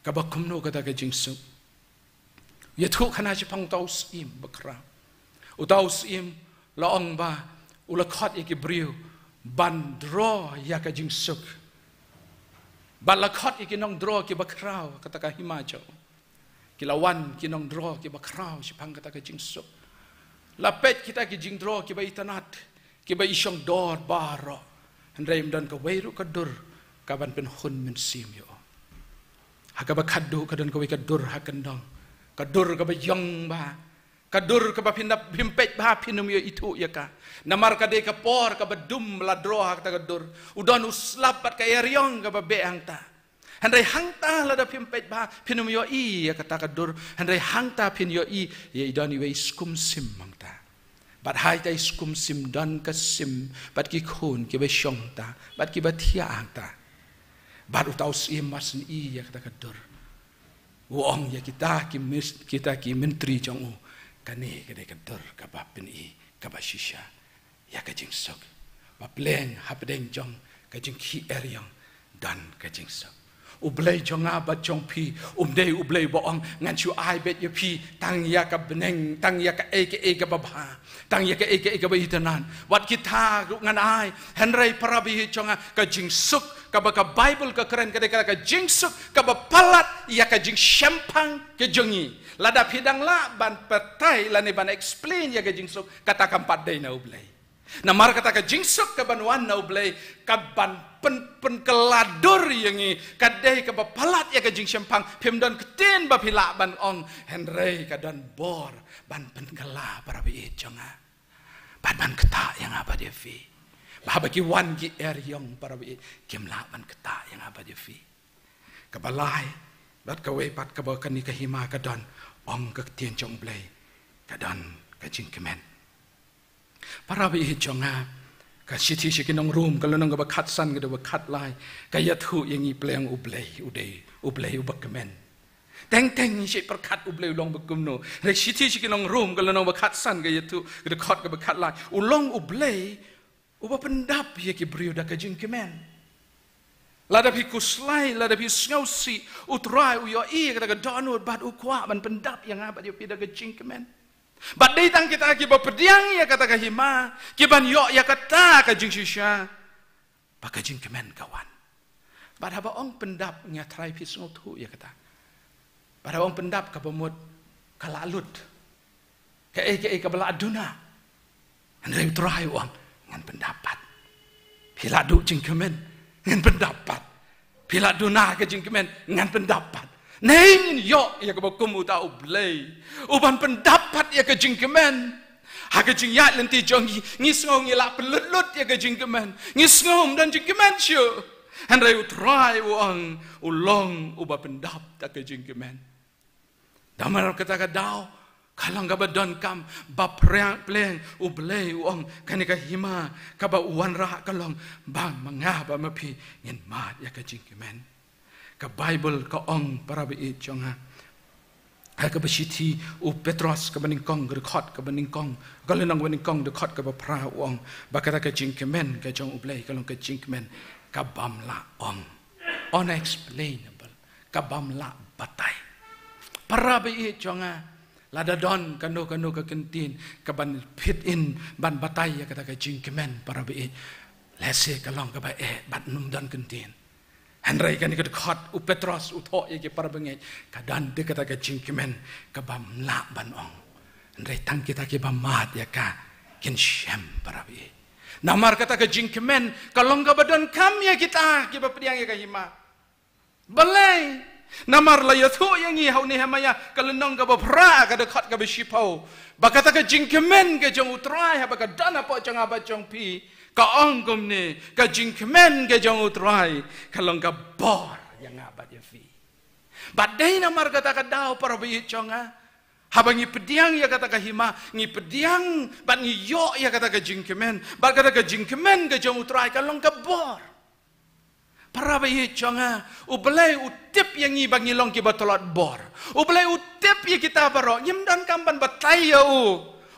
ka bakumno kata ka jingsuk ya thu khana shapang taus im bakra utaus im laong ba ulakhat iki briu bandro ya ka jingsuk balakhat iki nong dro ki bakrao kata ka himajo kilawan ki nong dro ki bakrao shapang kata ka jingsuk lapet kita ki jingdro ki ba itanat ki ba isyong dor baro Andai dan ka weiru ka dur kaban pen hun men sim yo hakaba kaddu kadan ka we ka dur hakandong ka dur ka ba yong ba ka dur ka ba pinap himpet ba pinum yo itu ya ka namar ka de ka por ka ba dum la dro hak ta ka dur udon uslapat ka eryong ka ba beang ta andai hangta la da himpet ba pinum yo i ya ka ta ka dur andai hangta pin yo i ya idani we skum sim mangta bat hai tai skum sim dan ka sim bat ki khun ki be shong ta bat ki bathia ta bat utau sim mas i ya kata kadur wong ya kita ki menteri jong u kane ka de kadur ka ba pin i ka ba shisha ya ka jing sok ba pleng ha pedeng jong ka jing ki eryang dan ka jing sok ublay jonga ba jong pi umdei ublay boong ngan chu ai bet ye pi tang ya ka beneng tang ya ka e ka ba tang ya ka e ka ba itanan wat kita ngan ai henry parabi jonga ka jing suk ka ba ka Bible ka keren ka de ka jing suk ka ba palat ya ka jing champang ke jongi lada pidang la ban petai la ne ban explain ya ka jing suk kata kampat dei na ublay na mar kata ka jing suk ka ban wan na ublay ka ban pen keladur yangi kadai ka bapalat ya ka jing champang pimdon ketin ba pila ban ong henry ka dan bor ban pen kala para bi jonga ban keta yang apa dia fi ba ki wan ki eryong para bi kimla ban keta yang apa dia fi ka balai bat ka we pat ka ba kan ni ka hima ka dan ong ka tien jong blai ka dan ka jing kemen para bi jonga ka siti sikinong room kalau nang ba khatsan ga ba khat lai ka yathu yangi pleng ublei ubakmen teng si perkat ublei long bagumno re siti sikinong room kalau nang ba khatsan ga yathu ga khat ga ba khat lai ulong ublei uba pendap ya ki brio da ka jing kemen Lada pi kuslai, lada pi ngausi, utrai uyo kata donut bat ukwa ban pendap yang abat yo pi daga jingkemen. Bat datang kita ki bapediang ya kata kahima, ki ban yo ya kata ka jing shisha. Baka jingkemen kawan. Bat haba ong pendap nya trai pi ngotu ya kata. Bat haba ong pendap ka pemut kalalut. Ka ka bala aduna. Andai utrai uang ngan pendapat. Pila du jingkemen ngan pendapat. Pila duna ke jingkemen ngan pendapat. Neng yo ya ke bakumu ta ublay. Uban pendapat ya ke jingkemen. Ha ke jing ya lenti jongi ngisngong ila pelut ya ke jingkemen. Ngisngom dan jingkemen syo. Andai utrai uang ulong uba pendap ta ke jingkemen. Damar kata kadau kalang gaba don kam ba pleng ublay uang kanika hima kaba uwan ra kalong ba mangaba mapi ngin mat ya ka jingkemen ka Bible ka ong para bi jonga ha ka bashiti u Petros ka baningkong record ka baningkong galenang baningkong de khot ka ba pra uang ba kata ka jingkemen ka jong ublay kalong ka jingkemen ka bamla ong unexplainable ka bamla batay para bi jonga lada don kanu ke kentin ke ban fit in ban batai ya kata ke jingkemen para be lese kalong ke ba bat num don kentin Henry kan ke khot u Petros u tho ye ke para bengai kadan de kata ke jingkemen ke bam la ban ong Henry tang kita ke bam mat ya ka kin shem para be namar kata ke jingkemen kalong ke badan kam ya kita ke ba pediang ya ka hima balai namar la yathu yang i hau ni hamaya kalenong ka bapra ka dekat ka besipau bakata ka jingkemen ka jong utrai ha baka dana po jong aba jong pi ka ongkom ni ka jingkemen ka jong utrai kalong ka bor yang aba je fi badai namar kata ka dau para bi jonga habangi pediang ya kata ka hima ngi pediang ban ngi yo ya kata ka jingkemen ba kata ka jingkemen ka jong utrai kalong ka bor para bayi jonga ublay utip yang i bangi long ki batolot bor ublay utip ye kita baro nyim dan kamban batay ya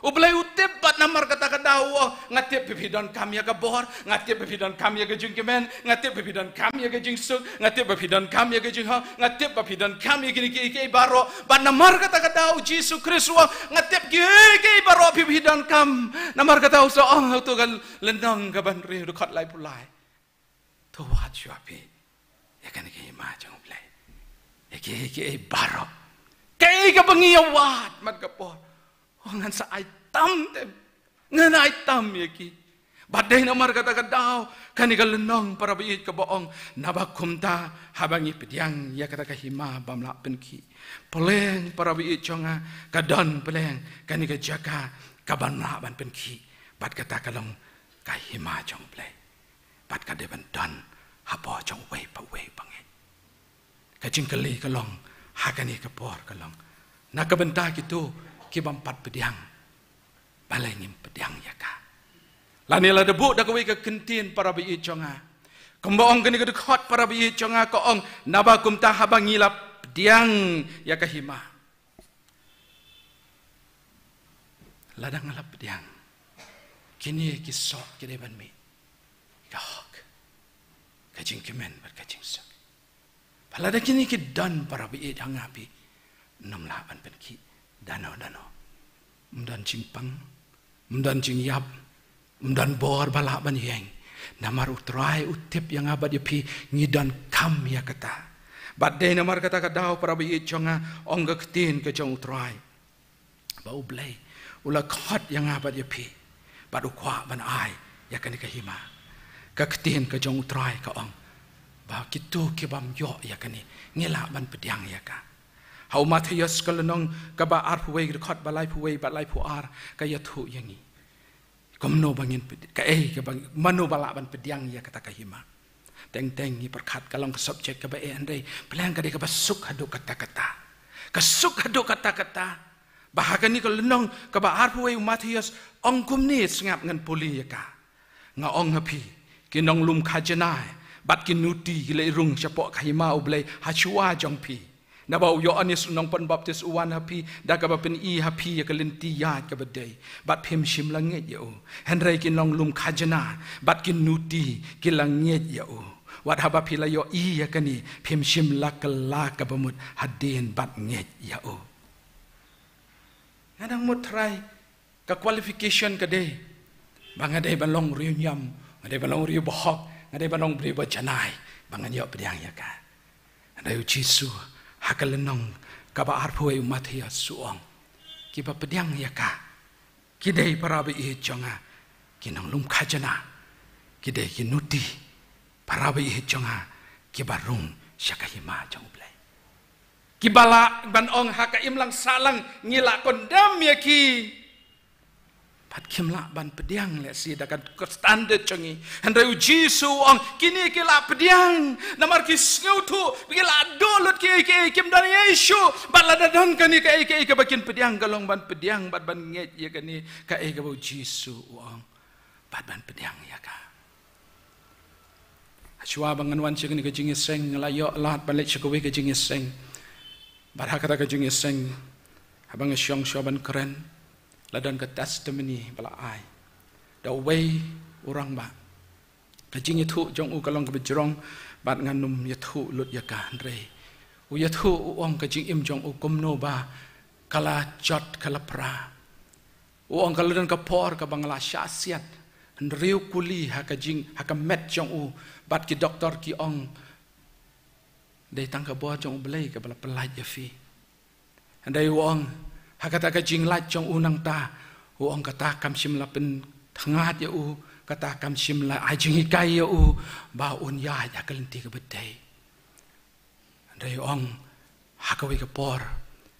ublay utip bat namar kata kadawo ngatip bibidon kam ya ka bor ngatip bibidon kam ya ka jingkemen ngatip bibidon kam ya ka jingsuk ngatip bibidon kam ya ka jingha ngatip bibidon kam ya ki baro bat namar kata kadawo Yesus Kristus ngatip ki baro bibidon kam namar kata so tu kan lendang ka ban ri dekat lai pulai to watch you api ya kan ke ma jong play ya ke baro ke pengiawat mat kapor ngan sa item ngan item ya ki badai namar kata kadau kan ke lenong para bi ke boong nabakumta habangi pediang ya kata ka hima bamla penki peleng para bi jonga kadon peleng kan ke jaga kabanla ban penki bat kata kalong ka hima jong play pat ka deban dan hapo jong wei pa wei bangai ka jingkeli kalong hakani ka por kalong na ka benta gitu ki bampat pediang balai ngim pediang ya ka lani la debu da ka wei ka kentin para bi jonga kembong kani ka dekhot para bi jonga ko ong nabakum ta habangi la pediang ya ka hima ladang la pediang kini ki sok ki deban mi Yahok, kajing kemen berkajing sak. Palada kini ki dan para bi hangapi 68 penki danau, mdan cimpang, mdan cing yap, mdan bor balak ban yeng. Namar utrai utip yang abad yapi ngidan kam ya kata. Badai namar kata kadau para bi jonga ongga ketin ke jong utrai. Bau blay ula khot yang abad yapi. Badu kwa ban ai ya kan ke hima. Keketin ke jong utrai ka ong ba kitu ke bam yo ya kani ngela ban pediang ya ka hau Matius kalenong ka ba ar puwe khot balai puwe balai pu ar ka ya thu yangi komno bangin ka ka bang manu bala ban pediang ya kata ka hima teng ni perkat kalong subjek ka ba andai pelang ka de ka basuk hadu kata-kata kasuk hadu kata-kata bahagan ni kalenong ka ba ar puwe Matius ong kumni ngap ngan puli ya ka nga ong hapi kinong lum kajenai bat kinuti gile rung sapok kahima ublay hachua jongpi nabau yo anis nong pen baptis uwan hapi daga bapen i hapi ya kalenti ya ka badai bat phim shim langit ya henry kinong lum kajena bat kinuti kilangit ya Wat haba pila yo iya kani pim shim la kala ka bamut hadin bat nget ya o. Ngadang mut try ka qualification ka de. Bang ade balong riu nyam, ade balong riu bohok, ade balong beri bajanai, bang yo pediang ya ka. Ade u Jisu hakalenong ka ba arpoi umat ya suong. Ki ba pediang ya ka. Ki dei para bi i jonga. Kinang lum khajana. Ki dei ki nuti. Para bi i jonga ki barung syakahima jong play. Ki bala ban ong hakaim lang salang ngila kondam ya ki. Pat kimla ban pediang le si dakan standard jongi. Handai uji su ong kini kila pediang namar ki sngutu kila dolut ki kim dan Yesu bala dadon kani ka bakin pediang galong ban pediang bat ban nget ya kani ka ka uji su ong bat ban pediang ya ka. Chua bangan wan ching ni ka jing seng la yo lat ban le chikowe ka jing seng. Bar hakata ka jing seng habang syong ban keren. Ladan ke testimony bala ai. Da way orang ba. Kajing itu jong u kalong ke bejrong bat nganum yathu lut yaka andre. U yathu uong kajing im jong u kumno ba kala jot kala pra. Uong kala dan kapor ka bangala syasiat. Andriu kuli ha kajing ha met jong u bat ki doktor ki ong dai tang ka bo jong u belai ka bala pelaj ya fi. Andai uong hakata ka jing lat jong unang ta uong kata kam sim la pen thangat ya u kata kam sim la ajing ikai ya u ba un ya ya kalenti ka bedai andai ong hakawi ka por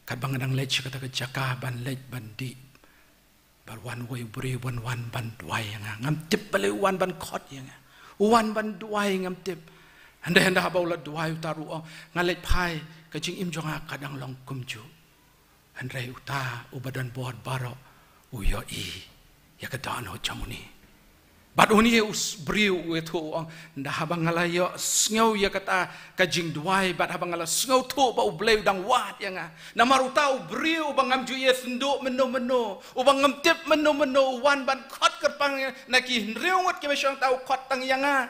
kat bangadang lech kata ka jaka ban lech bandi bar wan way bri wan ban duai nga ngam tip bale wan ban khot ya nga wan ban duai ngam tip andai handa ba ula duai utaru ong ngalet phai ka jing im jonga kadang long kumju Andrai uta ubadan board baro uyo I ya kadano chamuni bad uni us briu wetu ang ndahabang ngalayo sngaw ya kata kajing duai bad habang ngala sngaw tu ba ubleu dang wat ya nga namaruta ubriu bangam ju yes nduk meno ubang ngamtip meno wan ban khot kerpang naki nriungot ke mesang tau khot tang ya nga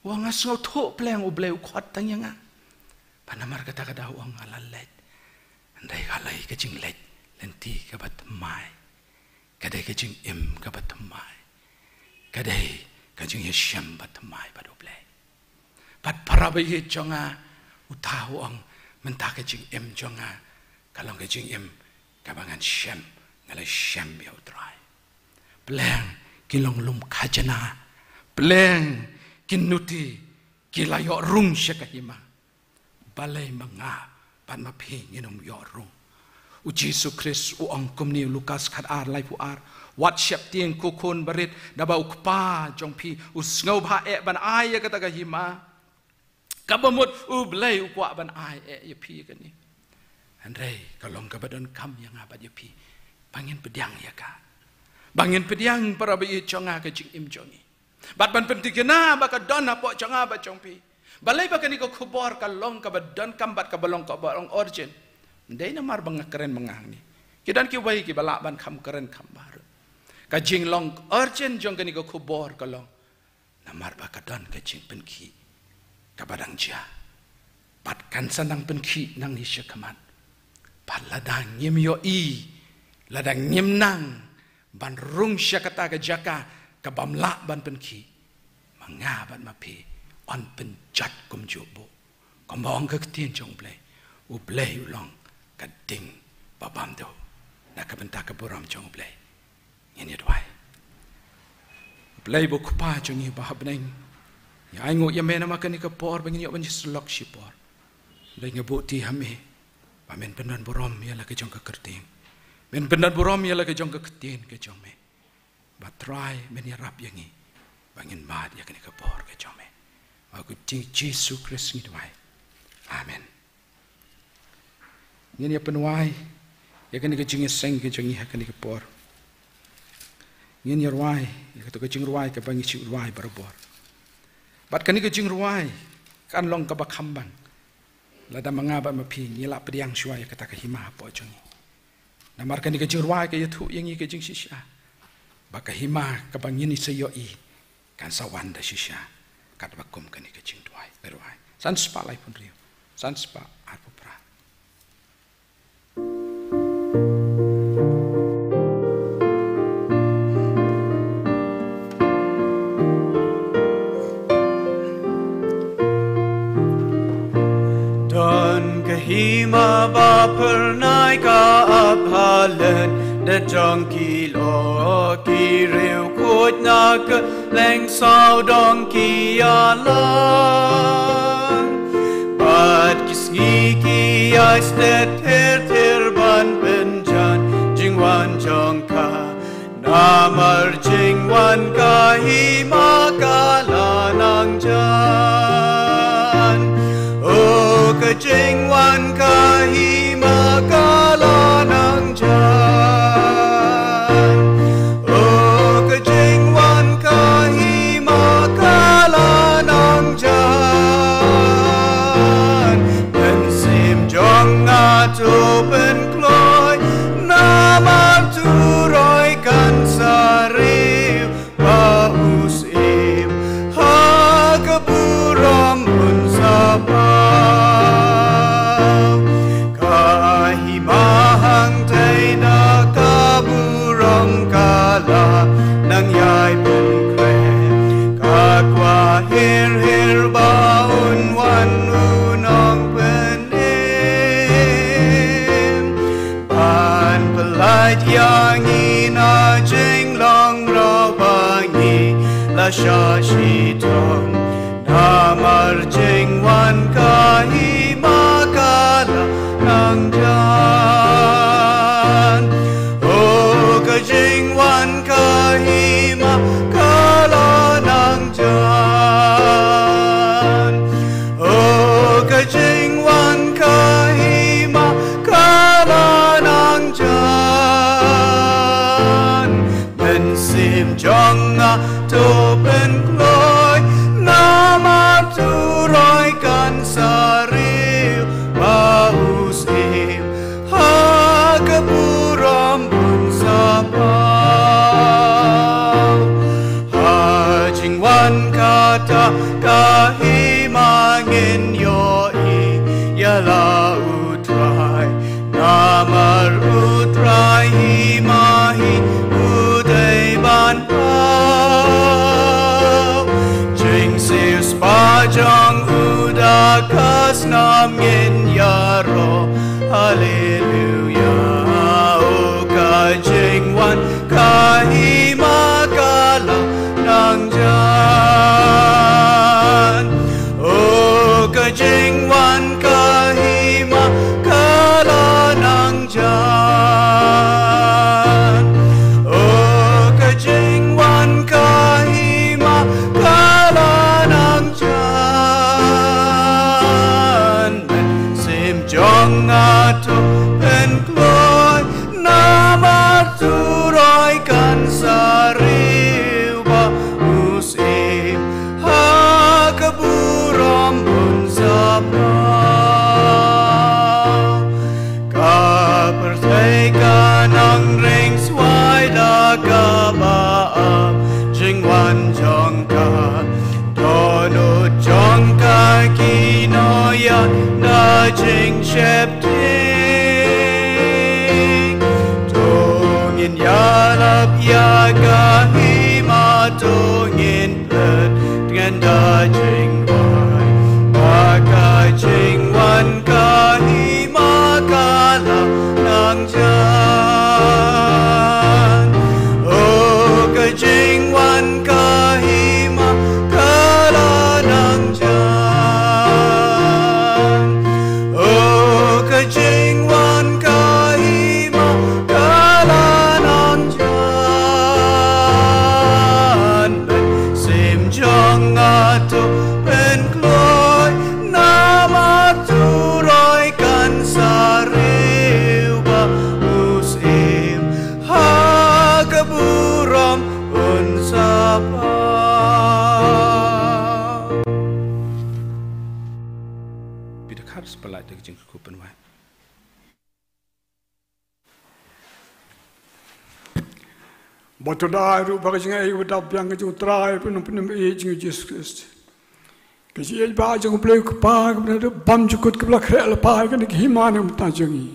wang sngaw tu pleng ubleu khot tang ya nga panamar kata kada wang ngalalet Andai kalai kajing lej lenti kabat mai, kadai kajing im kabat mai, kadai kajing yesham bat mai badoble. Bat para bayi jonga utahu ang mentah kajing im jonga kalong kajing im kabangan shem ngalai shem biau dry. Pleng kilong lum kajana, pleng kinuti kilayo rung syakahima, balai manga. Pan mapi nginum yorung. U Jesu Christ u angkum ni Lukas kat ar lai pu ar. Wat syap tieng kukun barit dabau kpa jong pi u sngaw ba ban ai kata ka hima. Kabamut u blai u kwa ban ai ya pi kani. Andrei kalong kabadon kam yang abat ya pi. Bangin pediang ya ka. Bangin pediang para bayi jonga ka jing im jongi. Bat ban pentikena baka don apo jonga ba jong pi. Balai baka ni ko kubor kalong ka badan kambat ka balong ka balong origin. Ndai namar bang keren mengang ni. Kidan ki wai ki balaban kam keren kam baru. Ka jing long origin jong ka ni ko kubor kalong. Namar baka don ka jing penki. Ka badang jia. Pat kan sanang penki nang ni syakaman. Pat ladang nyim yo I. Ladang nyim nang. Ban rung syakata ka jaka. Ka bamla ban penki. Mangabat mapi. On penjat kum jubo, kembang ke ketien jong play, uplay ulang kading babam do, nak bentak keburam jong play, ini dua. Play buku pa jong ni bahab neng, ya ingo ya mena makan ni kepor, bangin ya banyak selok sipor, dah ngebuti hame, bamen benar buram ya lagi jong ke kerting, men benar buram ya lagi jong ke ketien ke jong me, batrai men ya rap yang ni, bangin mad ya kini kepor ke jong me. Aku Yesus Kristus ni doai. Amen. Ini apa nuai? Ya kan kejing seng kejing ya kan kepor. Ini ruai, ya kata kejing ruai ke bangi cik ruai berabor. Bat kan kejing ruai kan long ke bakambang. Lada mengabat mapi nyelak pediang syuai kata ke himah apa jongi. Namar kan kejing ruai ke yatu yang kejing sisya. Baka himah ke bangi ni seyoi kan sawan dah sisya. kat bakum kani ke jing tuai beruai san spa lai pun rio san spa arpo pra Don kahima ba pernai ka aphalan da jong ki lo ki reu kut na ka leng sao dong ki alan bat kisngi ki ais det ter ban benjan jingwan jong ka namar jingwan ka hima ka lanang jan kejingwan kahima kalanang jan kejingwan kahima kalanang jan pensim jong atu penkloy nama turoi kan sariw paus im hagaburam unsapa nang yai pun kre kakwa hir baun wan unong penim pan pelat yang ina jeng long rawangi la sha shi tong namar jeng wan kahima kala nang jan kajing wan kahima kala nang jan kajing wan kahima kala nang jan pensim jonga to penkloy nama turoi kan sariw paus im hagaburam hajingwan kata kahimangin yoi yala utrai namar utrai himahi uday banpau jing sius pajang udakas namgin yaro hallelujah kajingwan kahima kala nang jan kajingwan kahima kala nang jan kajingwan kahima kala nang jan sim jong atu penkloy nama turoi kan sariw ba usim hagaburam unsapa kapertaikan ang ring swai da kabaam jingwan jongka donut jongka kinoya da jing shepti yalap yaga hima tungin pet dengan dajing bai maka jingwan kahima kala nang jan kejingwan kahima kala nang jan kejingwan kahima kala atu penkloy nama turoi kan sariw ba usim hagaburam unsapa bidak harus pelai de jing ku penwai Botodai ru baga jinga e wadap yang jing trai penum penum e jing Jesus Christ. Kasi iba jang play kepag benar bam jukut kebelak kerel pai kan himana mutajangi.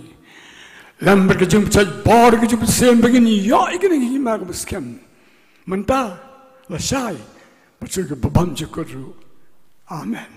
Lamber ke jang cai bar ke jang sen begini ya ikan himana beskem. Mentah lasai betul ke bam jukut ru. Amen.